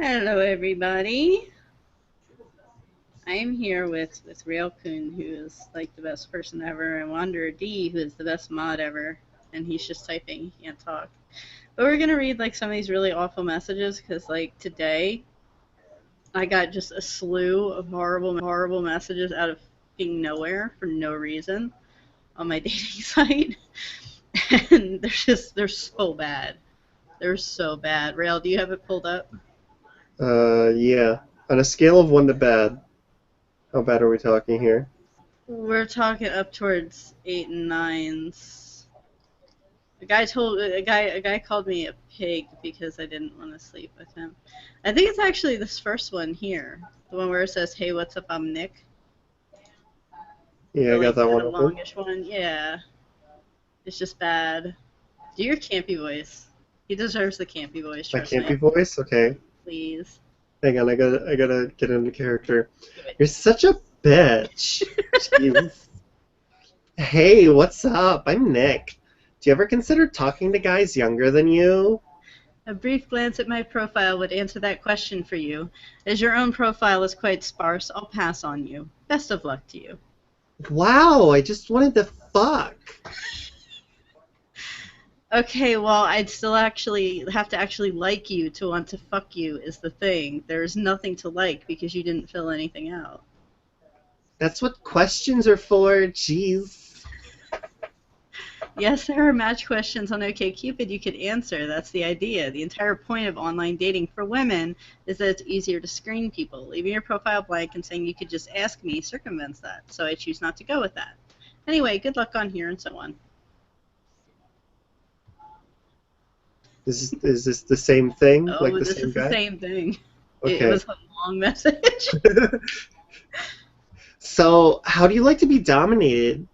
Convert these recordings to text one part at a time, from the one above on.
Hello, everybody. I'm here with Rail Kun, who is like the best person ever, and Wanderer D, who is the best mod ever. And he's just typing, he can't talk. But we're gonna read like some of these really awful messages because like today I got just a slew of horrible messages out of fucking nowhere for no reason on my dating site, and they're so bad. They're so bad. Rail, do you have it pulled up? Yeah. On a scale of 1 to bad, how bad are we talking here? We're talking up towards 8 and 9s. A guy called me a pig because I didn't want to sleep with him. I think it's actually this first one here, the one where it says, "Hey, what's up? I'm Nick." Yeah, The I got like that kind one of open. longish one. Yeah, it's just bad. Do your campy voice. He deserves the campy voice. My Trust me, campy voice? Okay. please. Hang on, I gotta get into character. Do it. You're such a bitch. Jeez. Hey, what's up? I'm Nick. Do you ever consider talking to guys younger than you? A brief glance at my profile would answer that question for you. As your own profile is quite sparse, I'll pass on you. Best of luck to you. Wow, I just wanted to fuck. Okay, well, I'd still actually have to actually like you to want to fuck you is the thing. There's nothing to like because you didn't fill anything out. That's what questions are for. Jeez. Yes, there are match questions on OkCupid you could answer. That's the idea. The entire point of online dating for women is that it's easier to screen people. Leaving your profile blank and saying you could just ask me circumvents that, so I choose not to go with that. Anyway, good luck on here and so on. Is this the same thing? Like Oh, the this same is the guy? same thing. It Okay. was a long message. So, how do you like to be dominated?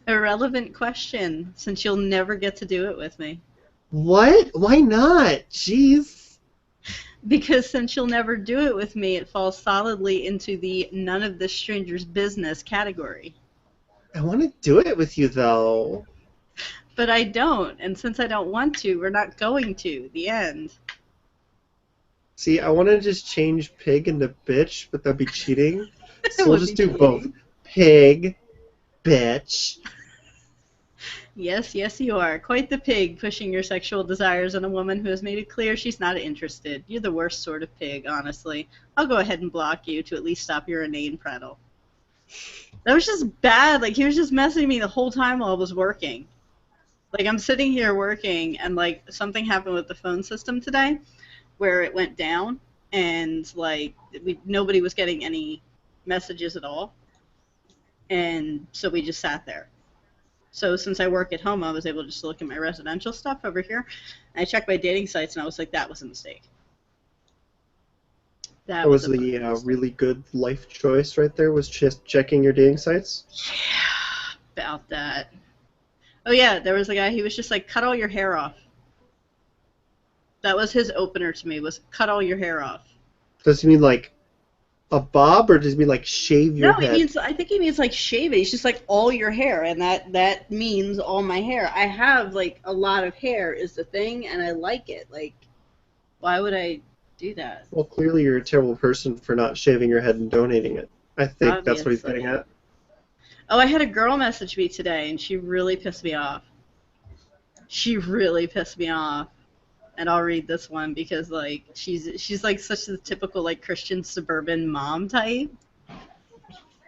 Irrelevant question, since you'll never get to do it with me. What? Why not? Jeez. Because since you'll never do it with me, it falls solidly into the none of this stranger's business category. I want to do it with you, though. But I don't, and since I don't want to, we're not going to. The end. See, I want to just change pig into bitch, but that'd be cheating. It So we'll would be just do both. cheating. Pig, bitch. Yes, yes, you are. Quite the pig, pushing your sexual desires on a woman who has made it clear she's not interested. You're the worst sort of pig, honestly. I'll go ahead and block you to at least stop your inane prattle. That was just bad. Like, he was just messing me the whole time while I was working. Like, I'm sitting here working, and, like, something happened with the phone system today where it went down, and, like, nobody was getting any messages at all. And so we just sat there. So since I work at home, I was able to just look at my residential stuff over here. And I checked my dating sites, and I was like, that was a mistake. That That was was a fucking the mistake. really good life choice right there, was just checking your dating sites. Yeah, about that. Oh, yeah, there was a guy, he was just like, cut all your hair off. That was his opener to me, was cut all your hair off. Does he mean like a bob, or does he mean like shave No, your he head? means, I think he means like shave it. He's just like all your hair, and that means all my hair. I have like a lot of hair is the thing, and I like it. Like, why would I do that? Well, clearly you're a terrible person for not shaving your head and donating it. I think that's what he's getting Obviously. at. Oh, I had a girl message me today, and she really pissed me off. She really pissed me off. And I'll read this one because like she's like such a typical like Christian suburban mom type.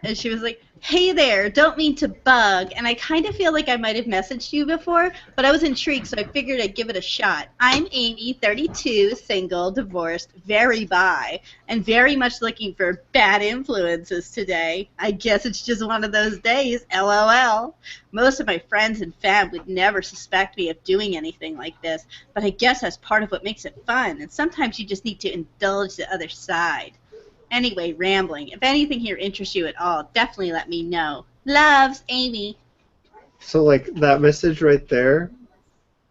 And she was like, "Hey there, don't mean to bug, and I kind of feel like I might have messaged you before, but I was intrigued, so I figured I'd give it a shot. I'm Amy, 32, single, divorced, very bi, and very much looking for bad influences today. I guess it's just one of those days, LOL. Most of my friends and fam would never suspect me of doing anything like this, but I guess that's part of what makes it fun, and sometimes you just need to indulge the other side. Anyway, rambling. If anything here interests you at all, definitely let me know. Loves, Amy." So like that message right there,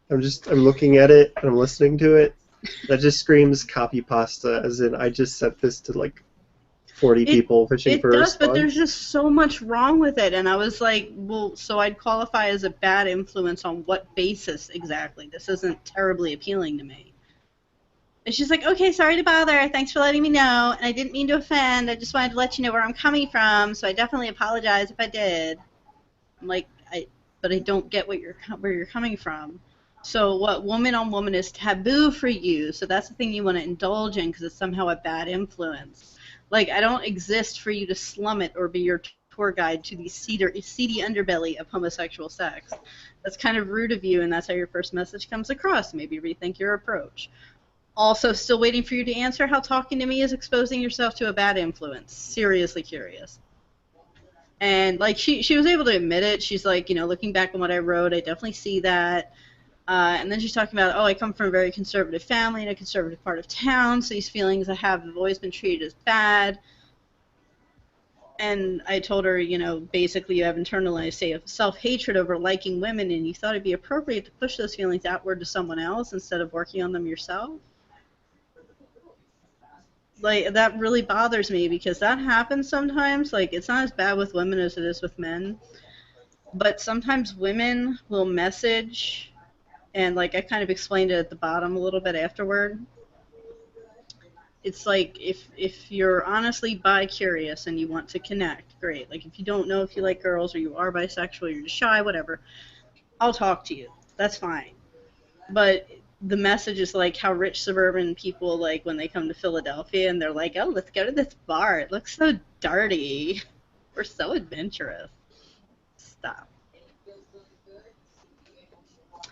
I'm looking at it and I'm listening to it. That just screams copy pasta, as in I just sent this to like 40 It people fishing it for a does, but there's response. just so much wrong with it, and I was like, well, so I'd qualify as a bad influence on what basis exactly? This isn't terribly appealing to me. And she's like, okay, sorry to bother. Thanks for letting me know. And I didn't mean to offend. I just wanted to let you know where I'm coming from. So I definitely apologize if I did. I'm like, but I don't get where you're coming from. So what woman on woman is taboo for you. So that's the thing you want to indulge in because it's somehow a bad influence. Like, I don't exist for you to slum it or be your tour guide to the seedy underbelly of homosexual sex. That's kind of rude of you, and that's how your first message comes across. Maybe rethink your approach. Also, still waiting for you to answer how talking to me is exposing yourself to a bad influence. Seriously curious. And, like, she was able to admit it. She's like, looking back on what I wrote, I definitely see that. And then she's talking about, I come from a very conservative family in a conservative part of town, so these feelings I have always been treated as bad. And I told her, basically you have internalized self-hatred over liking women, and you thought it'd be appropriate to push those feelings outward to someone else instead of working on them yourself. Like, that really bothers me because that happens sometimes. Like, it's not as bad with women as it is with men. But sometimes women will message, and, like, I kind of explained it at the bottom a little bit afterward. It's like, if you're honestly bi-curious and you want to connect, great. Like, if you don't know if you like girls or you are bisexual, you're just shy, whatever, I'll talk to you. That's fine. But the message is like how rich suburban people, like, when they come to Philadelphia and they're like, oh, let's go to this bar. It looks so dirty. We're so adventurous. Stop.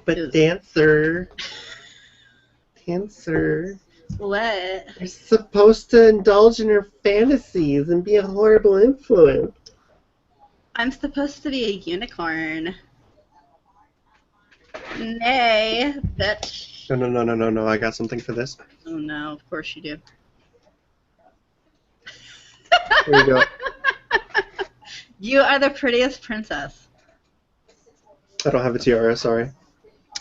But dancer. What? You're supposed to indulge in your fantasies and be a horrible influence. I'm supposed to be a unicorn. Nay, bitch. No. I got something for this. Oh no, of course you do. Here you go. You are the prettiest princess. I don't have a tiara, sorry.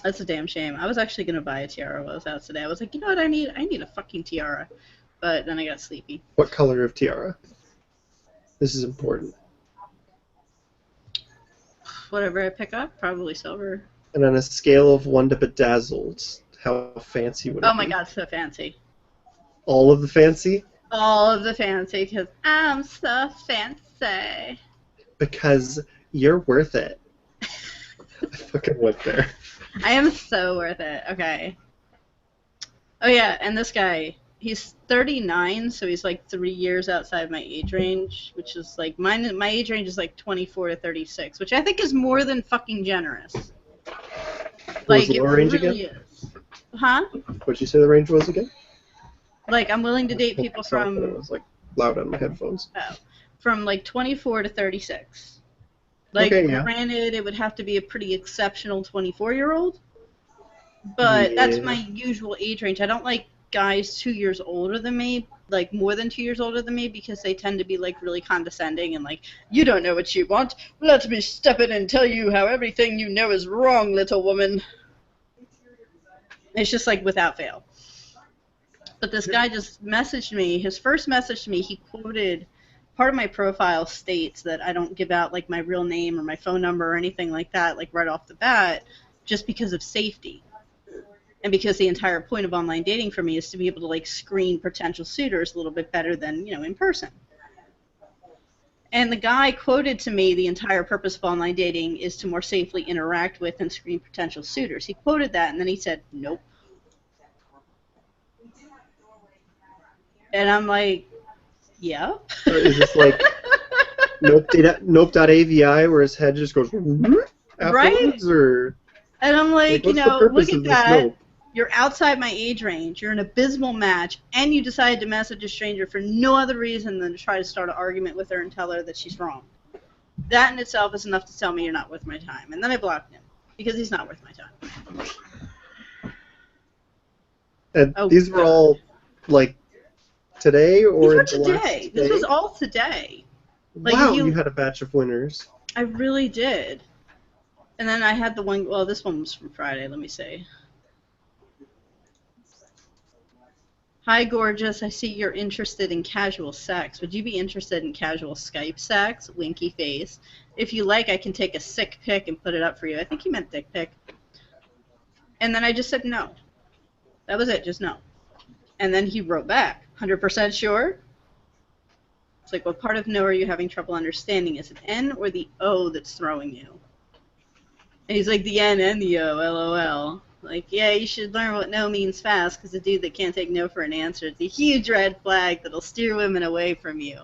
That's a damn shame. I was actually gonna buy a tiara while I was out today. I was like, you know what I need? I need a fucking tiara. But then I got sleepy. What color of tiara? This is important. Whatever I pick up, probably silver. And on a scale of 1 to bedazzled, how fancy would it be? Oh my god, so fancy. All of the fancy? All of the fancy, because I'm so fancy. Because you're worth it. I fucking went there. I am so worth it. Okay. Oh yeah, and this guy, he's 39, so he's like 3 years outside my age range, which is like, my age range is like 24 to 36, which I think is more than fucking generous. What Like, was the lower range again? Is. Huh? What'd you say the range was again? Like, I'm willing to date people It from, was like loud on my headphones. from like 24 to 36. Like, Okay, yeah. Granted, it would have to be a pretty exceptional 24-year-old, but that's my usual age range. I don't like guys 2 years older than me, like more than 2 years older than me, because they tend to be like really condescending and like, you don't know what you want. Let me step in and tell you how everything you know is wrong, little woman. It's just like without fail. But this guy just messaged me. His first message to me, he quoted, part of my profile states that I don't give out like my real name or my phone number or anything like that, like right off the bat, just because of safety. And because the entire point of online dating for me is to be able to like screen potential suitors a little bit better than, in person. And the guy quoted to me, the entire purpose of online dating is to more safely interact with and screen potential suitors. He quoted that, and then he said, nope. And I'm like, yeah. Or is this like nope.avi where his head just goes afterwards? Or and I'm like, what's the purpose look at of this that. nope? You're outside my age range. You're an abysmal match, and you decided to message a stranger for no other reason than to try to start an argument with her and tell her that she's wrong. That in itself is enough to tell me you're not worth my time. And then I blocked him because he's not worth my time. And these were all like today or these were the last today. day? This was all today. Like, wow, you had a batch of winners. I really did. And then I had the one, well, this one was from Friday, let me see. Hi, gorgeous. I see you're interested in casual sex. Would you be interested in casual Skype sex? Winky face. If you like, I can take a sick pic and put it up for you. I think he meant dick pic. And then I just said no. That was it, just no. And then he wrote back, 100% sure? It's like, what part of no are you having trouble understanding? Is it N or the O that's throwing you? And he's like, the N and the O, LOL. Like, yeah, you should learn what no means fast, because a dude that can't take no for an answer is a huge red flag that'll steer women away from you.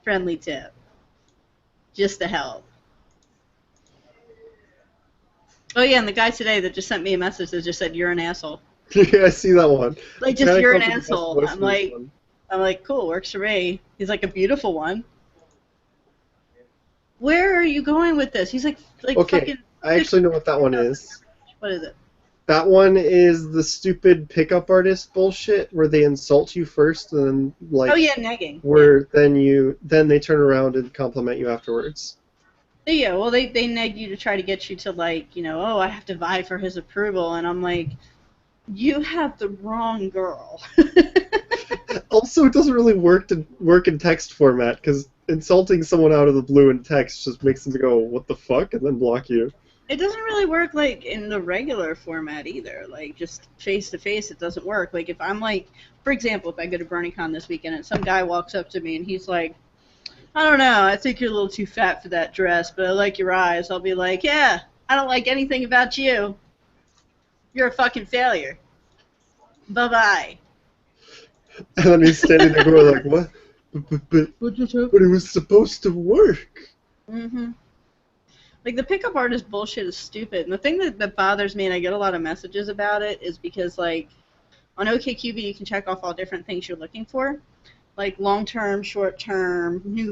Friendly tip. Just to help. Oh, yeah, and the guy today that just sent me a message that just said, you're an asshole. Yeah, I see that one. Like, just, you're an asshole. I'm like, cool, works for me. He's like, a beautiful one. Where are you going with this? He's like okay, fucking... I actually know what that one is. What is it? That one is the stupid pickup artist bullshit where they insult you first and then like oh yeah, negging. Where then they turn around and compliment you afterwards. Yeah, well they neg you to try to get you to like, you know, oh, I have to vie for his approval, and I'm like, you have the wrong girl. Also, it doesn't really work in text format because insulting someone out of the blue in text just makes them go, what the fuck, and then block you. It doesn't really work like in the regular format either. Like just face to face, it doesn't work. Like if I'm like, for example, if I go to BronyCon this weekend and some guy walks up to me and he's like, I don't know, I think you're a little too fat for that dress, but I like your eyes. I'll be like, yeah, I don't like anything about you. You're a fucking failure. Bye-bye. And then he's standing there going like, what? But it was supposed to work. Mm-hmm. Like, the pickup artist bullshit is stupid. And the thing that bothers me, and I get a lot of messages about it, is because, like, on OkCupid you can check off all different things you're looking for. Like, long-term, short-term, new